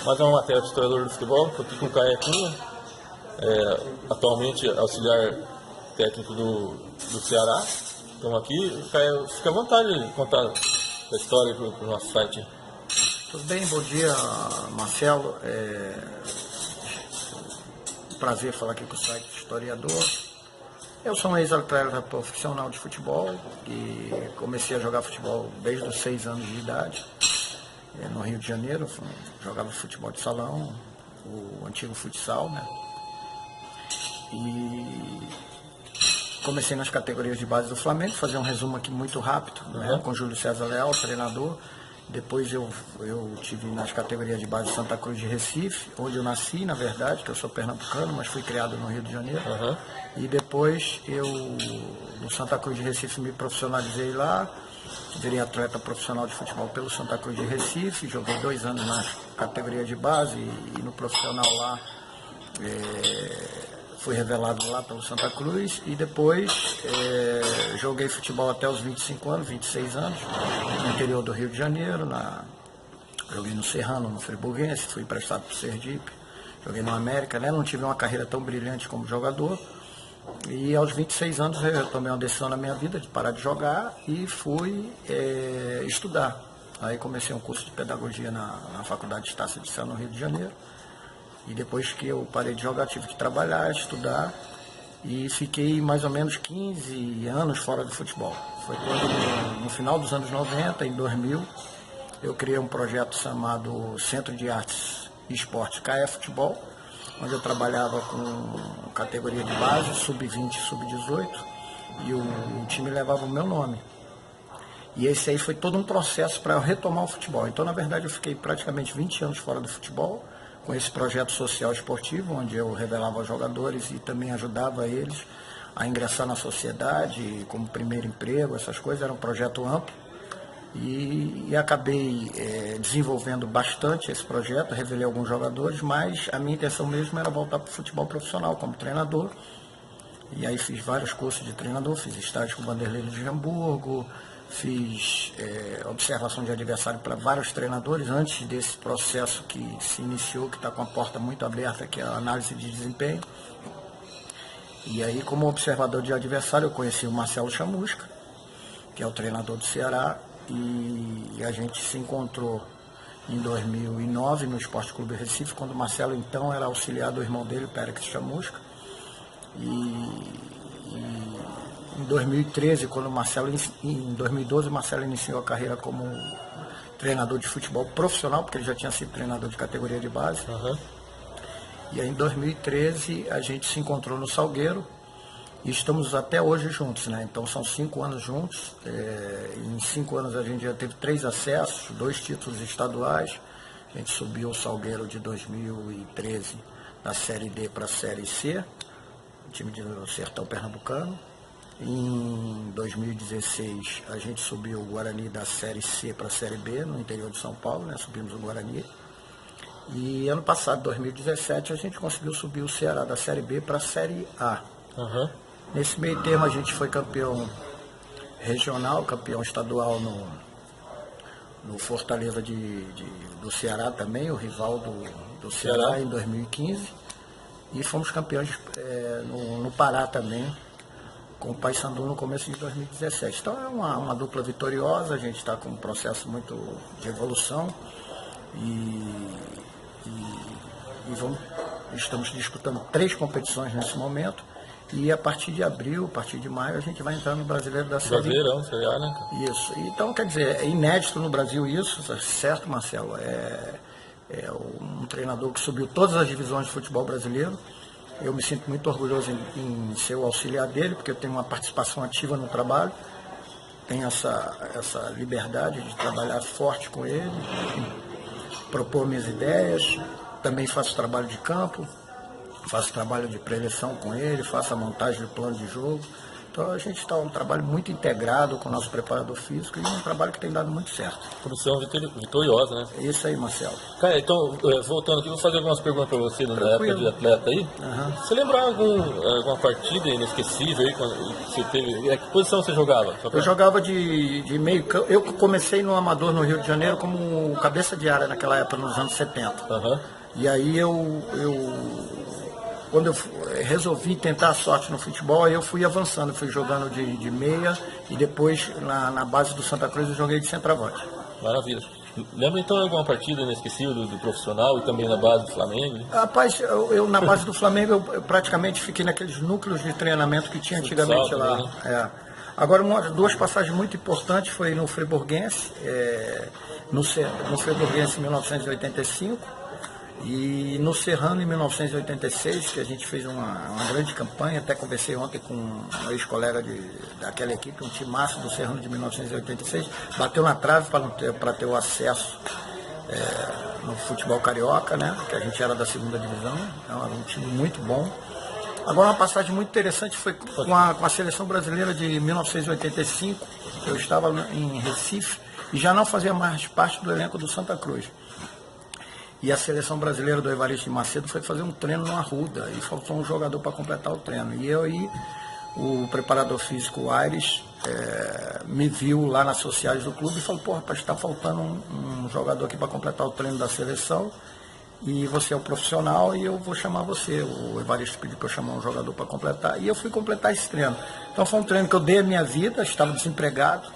Mais uma matéria do historiador do futebol. Estou aqui com o Caio Cunha, atualmente auxiliar técnico do Ceará. Estamos aqui. Caio, fica à vontade de contar a história para o nosso site. Tudo bem, bom dia, Marcelo. Prazer falar aqui com o site Historiador. Eu sou um ex-atleta profissional de futebol e comecei a jogar futebol desde os 6 anos de idade. No Rio de Janeiro, jogava futebol de salão, o antigo futsal, né? E comecei nas categorias de base do Flamengo, fazer um resumo aqui muito rápido, né? Com Júlio César Leal, treinador. Depois eu tive nas categorias de base Santa Cruz de Recife, onde eu nasci, na verdade, que eu sou pernambucano, mas fui criado no Rio de Janeiro. E depois eu, no Santa Cruz de Recife, me profissionalizei lá, virei atleta profissional de futebol pelo Santa Cruz de Recife, joguei 2 anos na categoria de base e no profissional lá fui revelado lá pelo Santa Cruz e depois joguei futebol até os 25 anos, 26 anos, no interior do Rio de Janeiro, joguei no Serrano, no Friburguense, fui emprestado para o Sergipe, joguei no América, né? Não tive uma carreira tão brilhante como jogador. E aos 26 anos eu tomei uma decisão na minha vida de parar de jogar e fui estudar. Aí comecei um curso de pedagogia na Faculdade de Estácio de Sá, no Rio de Janeiro. E depois que eu parei de jogar, tive que trabalhar, estudar. E fiquei mais ou menos 15 anos fora do futebol. Foi quando, no final dos anos 90, em 2000, eu criei um projeto chamado Centro de Artes e Esportes CAE Futebol, onde eu trabalhava com categoria de base, sub-20 e sub-18, e o time levava o meu nome. E esse aí foi todo um processo para eu retomar o futebol. Então, na verdade, eu fiquei praticamente 20 anos fora do futebol, com esse projeto social esportivo, onde eu revelava os jogadores e também ajudava eles a ingressar na sociedade, como primeiro emprego, essas coisas. Era um projeto amplo. E acabei desenvolvendo bastante esse projeto, revelei alguns jogadores, mas a minha intenção mesmo era voltar para o futebol profissional como treinador. E aí fiz vários cursos de treinador, fiz estágio com o Vanderlei de Hamburgo, fiz observação de adversário para vários treinadores antes desse processo que se iniciou, que está com a porta muito aberta, que é a análise de desempenho. E aí, como observador de adversário, eu conheci o Marcelo Chamusca, que é o treinador do Ceará, e a gente se encontrou em 2009 no Esporte Clube Recife, quando o Marcelo então era auxiliar do irmão dele, Pérez Chamusca. E em 2013, em 2012, o Marcelo iniciou a carreira como treinador de futebol profissional, porque ele já tinha sido treinador de categoria de base. E aí em 2013 a gente se encontrou no Salgueiro e estamos até hoje juntos, né? Então são 5 anos juntos. Em 5 anos a gente já teve 3 acessos, 2 títulos estaduais. A gente subiu o Salgueiro de 2013 da Série D para a Série C, o time do Sertão Pernambucano. Em 2016 a gente subiu o Guarani da Série C para a Série B, no interior de São Paulo, né? Subimos o Guarani. E ano passado, 2017, a gente conseguiu subir o Ceará da Série B para a Série A. Nesse meio termo a gente foi campeão regional, campeão estadual no Fortaleza do Ceará também, o rival do Ceará em 2015. E fomos campeões no Pará também, com o Paysandu no começo de 2017. Então é uma dupla vitoriosa, a gente está com um processo muito de evolução estamos disputando 3 competições nesse momento. E a partir de abril, a partir de maio, a gente vai entrar no Brasileiro da Série. Brasileirão, Série A, né? Isso. Então, quer dizer, é inédito no Brasil isso, certo, Marcelo? Um treinador que subiu todas as divisões de futebol brasileiro. Eu me sinto muito orgulhoso em ser o auxiliar dele, porque eu tenho uma participação ativa no trabalho. Tenho essa liberdade de trabalhar forte com ele, propor minhas ideias. Também faço trabalho de campo. Faço trabalho de preleção com ele, faço a montagem do plano de jogo. Então Então a gente está um trabalho muito integrado com o nosso preparador físico e um trabalho que tem dado muito certo. Produção vitoriosa, né? É isso aí, Marcelo. Cara, então, voltando aqui, vou fazer algumas perguntas para você na época de atleta aí. Você lembra alguma partida inesquecível aí, quando você teve? Que posição você jogava? Eu jogava de meio campo. Eu comecei no Amador, no Rio de Janeiro, como cabeça de área naquela época, nos anos 70. E aí quando eu resolvi tentar a sorte no futebol, aí eu fui avançando, fui jogando de meia e depois na base do Santa Cruz eu joguei de centroavante. Maravilha. Lembra então alguma partida inesquecível do profissional e também na base do Flamengo? Rapaz, eu na base do Flamengo eu praticamente fiquei naqueles núcleos de treinamento que tinha antigamente lá. Também, né? Agora, duas passagens muito importantes foi no Friburguense, no Friburguense em 1985. E no Serrano, em 1986, que a gente fez uma grande campanha, até conversei ontem com um ex-colega daquela equipe, um timaço do Serrano de 1986, bateu na trave para ter o acesso no futebol carioca, né? Que a gente era da segunda divisão, então era um time muito bom. Agora, uma passagem muito interessante foi com a seleção brasileira de 1985, eu estava em Recife e já não fazia mais parte do elenco do Santa Cruz. E a seleção brasileira do Evaristo de Macedo foi fazer um treino no Arruda e faltou um jogador para completar o treino. E eu e o preparador físico Aires me viu lá nas sociais do clube e falou: pô, rapaz, está faltando um jogador aqui para completar o treino da seleção e você é o profissional e eu vou chamar você. O Evaristo pediu para eu chamar um jogador para completar e eu fui completar esse treino. Então foi um treino que eu dei a minha vida, estava desempregado.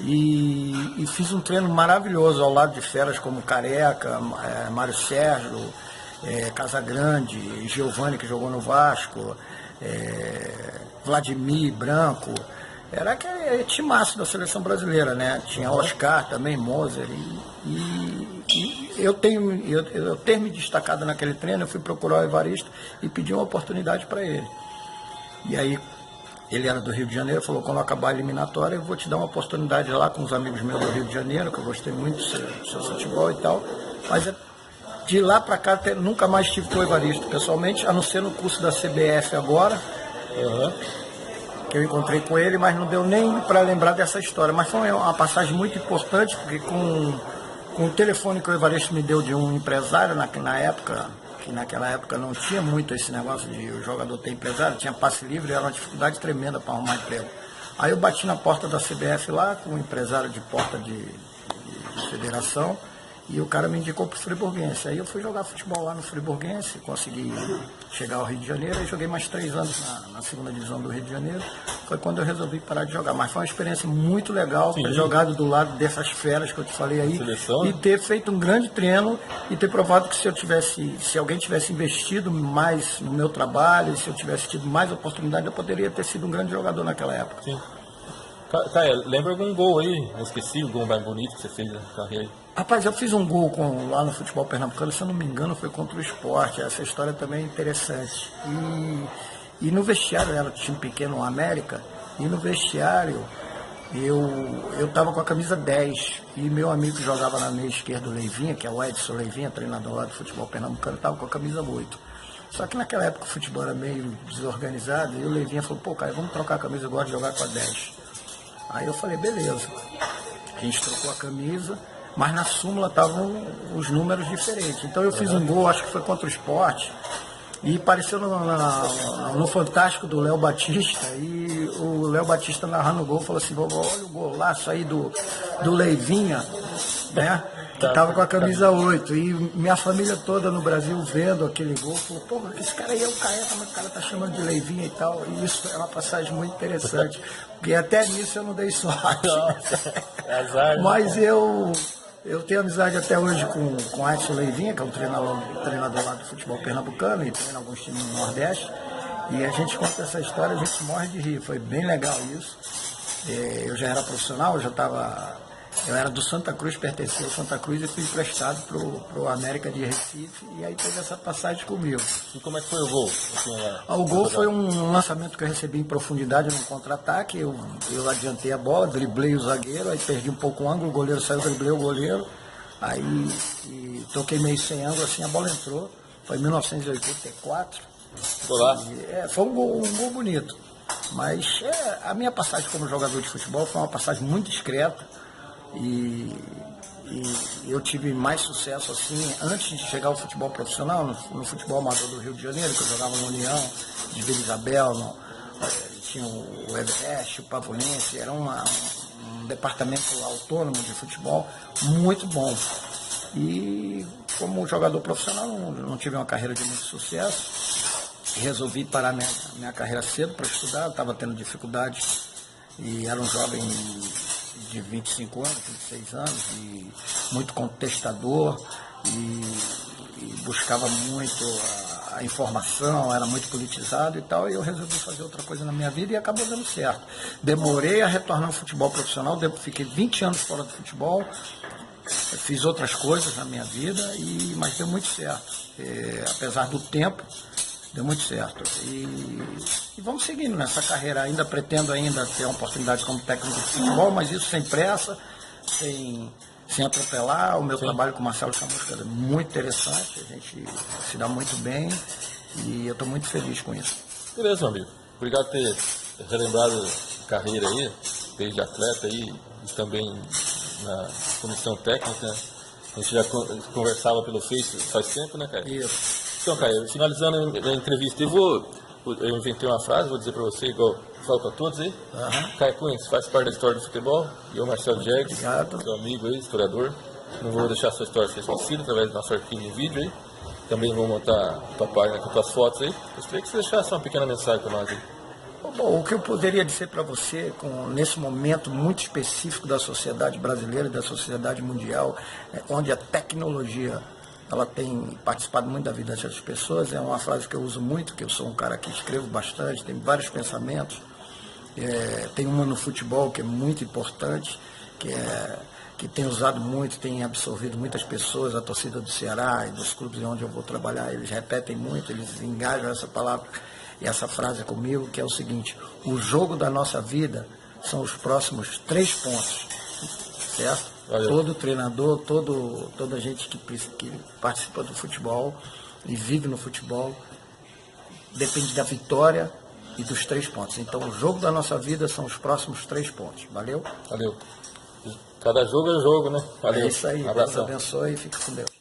E fiz um treino maravilhoso ao lado de feras como Careca, Mário Sérgio, Casagrande, Giovani, que jogou no Vasco, Vladimir Branco. Era aquele timaço da seleção brasileira, né? Tinha Oscar também, Moser. E eu ter me destacado naquele treino, eu fui procurar o Evaristo e pedi uma oportunidade para ele. E aí, ele era do Rio de Janeiro, falou: quando acabar a eliminatória eu vou te dar uma oportunidade lá com os amigos meus do Rio de Janeiro, que eu gostei muito do seu futebol e tal. Mas de lá para cá nunca mais estive com o Evaristo pessoalmente, a não ser no curso da CBF agora, que eu encontrei com ele, mas não deu nem para lembrar dessa história. Mas foi uma passagem muito importante, porque com o telefone que o Evaristo me deu de um empresário naquela época não tinha muito esse negócio de o jogador ter empresário, tinha passe livre, era uma dificuldade tremenda para arrumar emprego. Aí eu bati na porta da CBF lá, com um empresário de porta de federação, e o cara me indicou para o Friburguense. Aí eu fui jogar futebol lá no Friburguense, consegui chegar ao Rio de Janeiro, e joguei mais 3 anos na segunda divisão do Rio de Janeiro. Foi quando eu resolvi parar de jogar. Mas foi uma experiência muito legal, ter jogado do lado dessas feras que eu te falei aí, seleção, e ter feito um grande treino e ter provado que se alguém tivesse investido mais no meu trabalho, se eu tivesse tido mais oportunidade, eu poderia ter sido um grande jogador naquela época. Sim. Caio, lembra algum gol aí, esqueci, o gol mais bonito que você fez na carreira? Rapaz, eu fiz um gol lá no futebol pernambucano, se eu não me engano, foi contra o Sport. Essa história também é interessante. E no vestiário, era um time pequeno, o América, e no vestiário eu estava com a camisa 10. E meu amigo que jogava na meia esquerda, o Leivinha, que é o Edson Leivinha, treinador lá do futebol pernambucano, estava com a camisa 8. Só que naquela época o futebol era meio desorganizado, e o Leivinha falou: pô, cara, vamos trocar a camisa, eu gosto de jogar com a 10. Aí eu falei: beleza. A gente trocou a camisa, mas na súmula estavam os números diferentes. Então eu fiz um gol, acho que foi contra o Sport, e apareceu no Fantástico do Léo Batista, e o Léo Batista narrando o gol falou assim: olha o gol lá, saí do Leivinha, né? Que estava com a camisa 8, e minha família toda no Brasil vendo aquele gol, falou: pô, esse cara aí é o Caeta, mas o cara tá chamando de Leivinha e tal. E isso é uma passagem muito interessante, porque até nisso eu não dei sorte. Azar, mas eu tenho amizade até hoje com o Edson Leivinha, que é um treinador lá do futebol pernambucano e treina alguns times no Nordeste. E a gente conta essa história, a gente morre de rir. Foi bem legal isso. Eu já era profissional, eu era do Santa Cruz, pertencia ao Santa Cruz, e fui emprestado pro América de Recife, e aí teve essa passagem comigo. E como é que foi o gol? O gol foi um lançamento que eu recebi em profundidade no contra-ataque, eu adiantei a bola, driblei o zagueiro, aí perdi um pouco o ângulo, o goleiro saiu, driblei o goleiro, aí toquei meio sem ângulo, assim, a bola entrou, foi em 1984. Olá. Foi um gol bonito. Mas a minha passagem como jogador de futebol foi uma passagem muito discreta e eu tive mais sucesso assim antes de chegar ao futebol profissional, no futebol amador do Rio de Janeiro, que eu jogava no União, de Vila Isabel, tinha o Everest, o Pavonense, era um departamento autônomo de futebol muito bom. E como jogador profissional não tive uma carreira de muito sucesso. Resolvi parar minha carreira cedo para estudar, estava tendo dificuldade e era um jovem de 25 anos, 26 anos, e muito contestador e buscava muito a informação, era muito politizado e tal, e eu resolvi fazer outra coisa na minha vida e acabou dando certo. Demorei a retornar ao futebol profissional, fiquei 20 anos fora do futebol, fiz outras coisas na minha vida, mas deu muito certo. Apesar do tempo, deu muito certo. E vamos seguindo nessa carreira. Pretendo ter uma oportunidade como técnico de futebol, mas isso sem pressa, sem atropelar. O meu trabalho com o Marcelo Chamusca é muito interessante, a gente se dá muito bem e eu estou muito feliz com isso. Beleza, meu amigo. Obrigado por ter relembrado a carreira aí, desde atleta aí e também na comissão técnica. A gente já conversava pelo Face faz tempo, né, cara? Isso. Então, Caio, finalizando a entrevista, eu inventei uma frase, vou dizer para você, igual eu falo para todos aí. Caio Cunha, você faz parte da história do futebol, e eu, Marcelo Jegues, seu amigo aí, historiador. Não vou deixar a sua história ser esquecida através do nosso arquivo em vídeo aí. Também vou montar a tua página com tuas fotos aí. Gostaria que você deixasse uma pequena mensagem para nós aí. Bom, o que eu poderia dizer para você, nesse momento muito específico da sociedade brasileira e da sociedade mundial, onde a tecnologia ela tem participado muito da vida das pessoas, é uma frase que eu uso muito, que eu sou um cara que escrevo bastante, tenho vários pensamentos, tem uma no futebol que é muito importante, que tem usado muito, tem absorvido muitas pessoas, a torcida do Ceará e dos clubes onde eu vou trabalhar, eles repetem muito, eles engajam essa palavra e essa frase comigo, que é o seguinte: o jogo da nossa vida são os próximos 3 pontos, certo? Valeu. Todo treinador, toda gente que participa do futebol e vive no futebol depende da vitória e dos 3 pontos. Então, o jogo da nossa vida são os próximos 3 pontos. Valeu? Valeu. Cada jogo é jogo, né? Valeu. É isso aí. Deus abençoe e fique com Deus.